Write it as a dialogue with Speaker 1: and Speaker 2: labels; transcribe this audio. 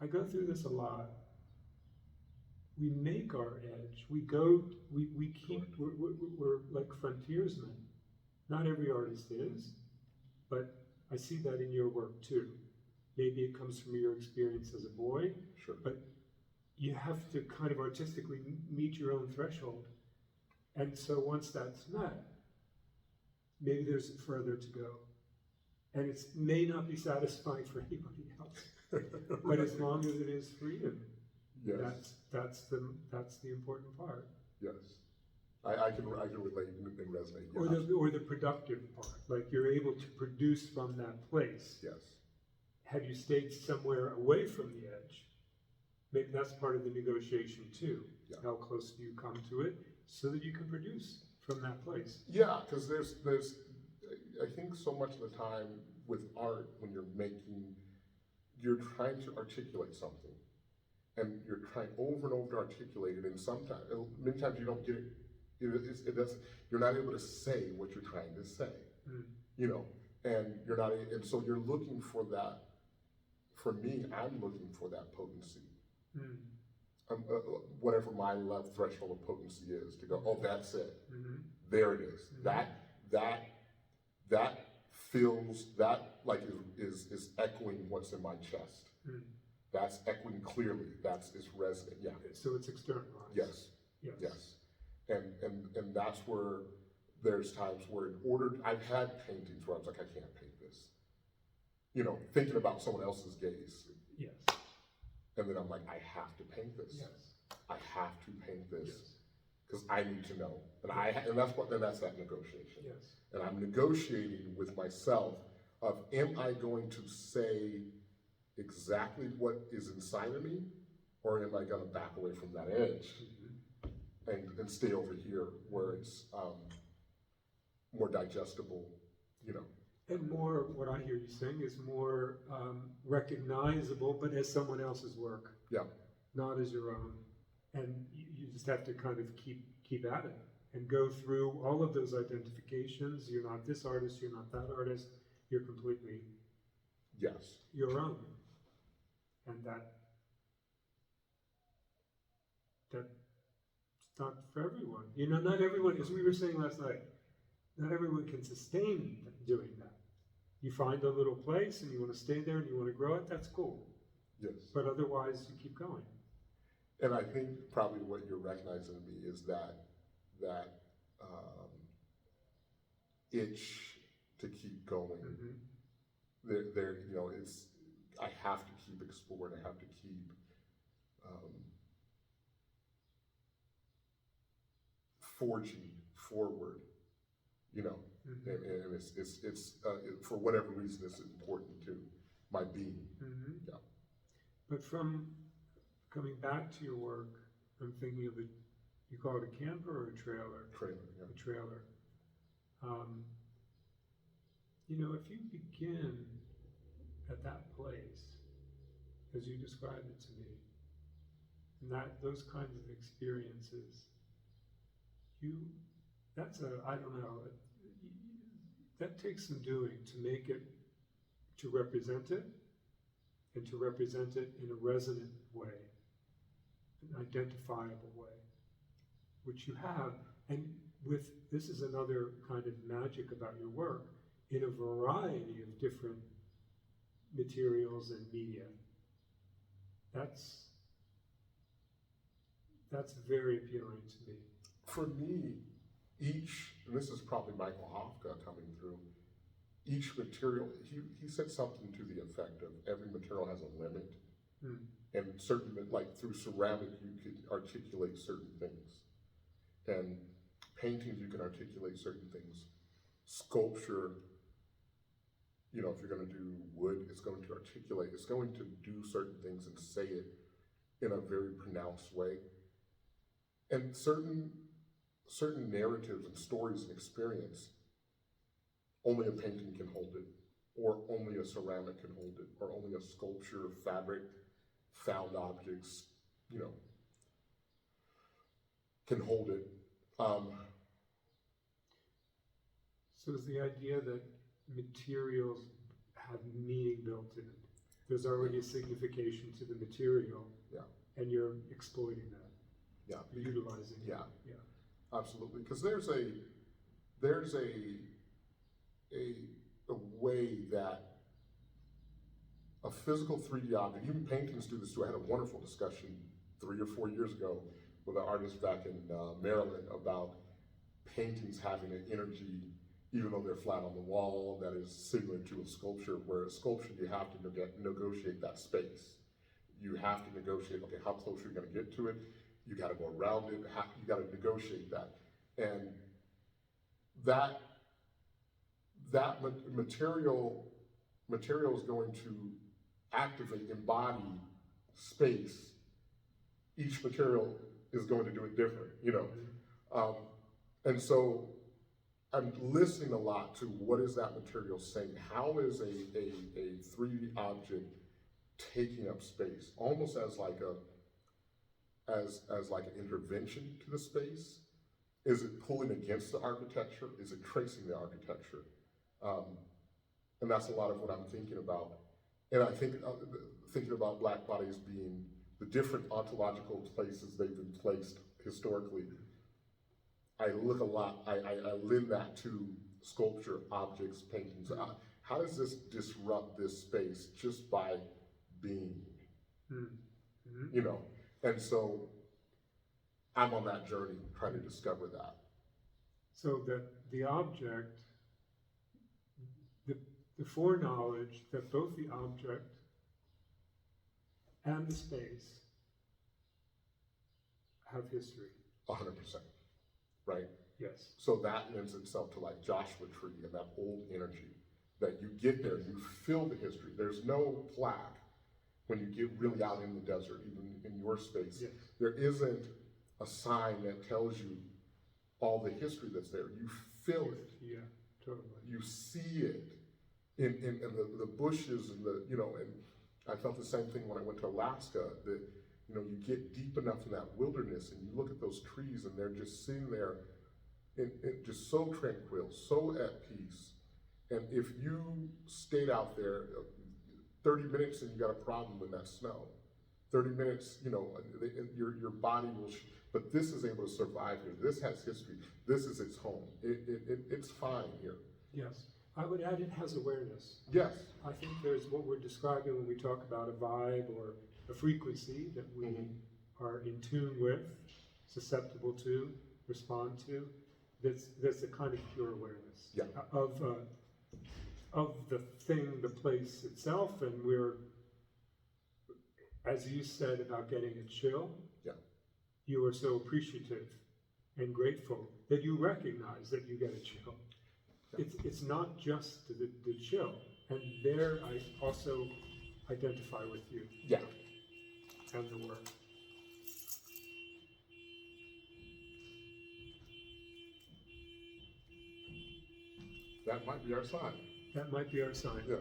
Speaker 1: I go through this a lot. We make our edge. We keep, we're like frontiersmen. Not every artist is, but I see that in your work too. Maybe it comes from your experience as a boy,
Speaker 2: Sure.
Speaker 1: but you have to kind of artistically meet your own threshold. And so once that's met, maybe there's further to go. And it may not be satisfying for anybody else, but as long as it is for you,
Speaker 2: yes.
Speaker 1: that's the important part.
Speaker 2: Yes. I can relate and resonate.
Speaker 1: Yeah. Or the productive part, like you're able to produce from that place.
Speaker 2: Yes.
Speaker 1: Had you stayed somewhere away from the edge, maybe that's part of the negotiation too.
Speaker 2: Yeah.
Speaker 1: How close do you come to it so that you can produce from that place?
Speaker 2: Yeah, because there's I think so much of the time with art, when you're trying to articulate something, and you're trying over and over to articulate it, and many times you don't get it. It doesn't. You're not able to say what you're trying to say. You know, and you're not, and so you're looking for that. For me, I'm looking for that potency. Whatever my love threshold of potency is, to go, oh, that's it. There it is. That feels, that like is echoing what's in my chest. That's echoing clearly. It's resonant. Yeah.
Speaker 1: So it's externalized.
Speaker 2: Yes.
Speaker 1: Yes.
Speaker 2: Yes. And that's where there's times where I've had paintings where I was like, I can't paint this. You know, thinking about someone else's gaze.
Speaker 1: Yes.
Speaker 2: And then I'm like, I have to paint this.
Speaker 1: Yes.
Speaker 2: I have to paint this.
Speaker 1: Yes.
Speaker 2: Because I need to know. And that's that negotiation.
Speaker 1: Yes.
Speaker 2: And I'm negotiating with myself of, am I going to say exactly what is inside of me, or am I going to back away from that edge and stay over here where it's more digestible, you know?
Speaker 1: And more, what I hear you saying is more recognizable, but as someone else's work.
Speaker 2: Yeah.
Speaker 1: Not as your own. And you just have to kind of keep at it and go through all of those identifications. You're not this artist, you're not that artist, you're completely your own. And that's not for everyone. You know, not everyone, as we were saying last night, not everyone can sustain doing that. You find a little place and you want to stay there and you want to grow it, that's cool.
Speaker 2: Yes.
Speaker 1: But otherwise, you keep going.
Speaker 2: And I think probably what you're recognizing in me is that itch to keep going. There, you know, I have to keep exploring. I have to keep forging forward. You know, and it's for whatever reason it's important to my being. Yeah.
Speaker 1: But from coming back to your work, I'm thinking of you call it a camper or a trailer?
Speaker 2: Trailer, yeah.
Speaker 1: A trailer. You know, if you begin at that place, as you described it to me, and those kinds of experiences, I don't know, that takes some doing to make it, to represent it, and to represent it in a resonant way, an identifiable way, which you have. And this is another kind of magic about your work, in a variety of different materials and media. That's very appealing to me.
Speaker 2: For me, and this is probably Michael Hofka coming through, each material, he said something to the effect of every material has a limit. And certain, like through ceramic, you could articulate certain things. And paintings, you can articulate certain things. Sculpture, you know, if you're going to do wood, it's going to articulate, it's going to do certain things and say it in a very pronounced way. And certain narratives and stories and experience, only a painting can hold it, or only a ceramic can hold it, or only a sculpture, fabric, found objects, you know, can hold it.
Speaker 1: So is the idea that materials have meaning built in it? There's already a signification to the material.
Speaker 2: Yeah.
Speaker 1: And you're exploiting that.
Speaker 2: Yeah.
Speaker 1: You're utilizing it.
Speaker 2: Yeah.
Speaker 1: Yeah.
Speaker 2: Absolutely. Because there's a way that a physical 3D object, even paintings do this too. I had a wonderful discussion 3 or 4 years ago with an artist back in Maryland about paintings having an energy, even though they're flat on the wall, that is similar to a sculpture, where a sculpture you have to negotiate that space. You have to negotiate, okay, how close you're going to get to it. You got to go around it. You got to negotiate that. And that material is going to activate, embody space. Each material is going to do it different, you know. And so I'm listening a lot to what is that material saying? How is a 3D object taking up space, almost as like an intervention to the space? Is it pulling against the architecture? Is it tracing the architecture? And that's a lot of what I'm thinking about. And I think thinking about black bodies being the different ontological places they've been placed historically, I look a lot, I lend that to sculpture, objects, paintings. How does this disrupt this space just by being? You know, and so I'm on that journey trying to discover that.
Speaker 1: So that the object, the foreknowledge that both the object and the space have history.
Speaker 2: 100%, right?
Speaker 1: Yes.
Speaker 2: So that lends itself to like Joshua Tree and that old energy that you get there, you feel the history. There's no plaque when you get really out in the desert, even in your space.
Speaker 1: Yes.
Speaker 2: There isn't a sign that tells you all the history that's there. You feel it.
Speaker 1: Yeah, totally.
Speaker 2: You see it in the bushes and the, you know, and I felt the same thing when I went to Alaska, that, you know, you get deep enough in that wilderness and you look at those trees and they're just sitting there in just so tranquil, so at peace. And if you stayed out there 30 minutes and you got a problem in that snow, 30 minutes, you know, your body will, but this is able to survive here. This has history. This is its home. It's fine here.
Speaker 1: Yes. I would add it has awareness.
Speaker 2: Yes.
Speaker 1: I think there's what we're describing when we talk about a vibe or a frequency that we are in tune with, susceptible to, respond to. That's a kind of pure awareness of the thing, the place itself, and we're, as you said about getting a chill, you are so appreciative and grateful that you recognize that you get a chill. It's not just the chill, and there I also identify with you.
Speaker 2: Yeah.
Speaker 1: And the work.
Speaker 2: That might be our sign.
Speaker 1: That might be our sign.
Speaker 2: Yeah.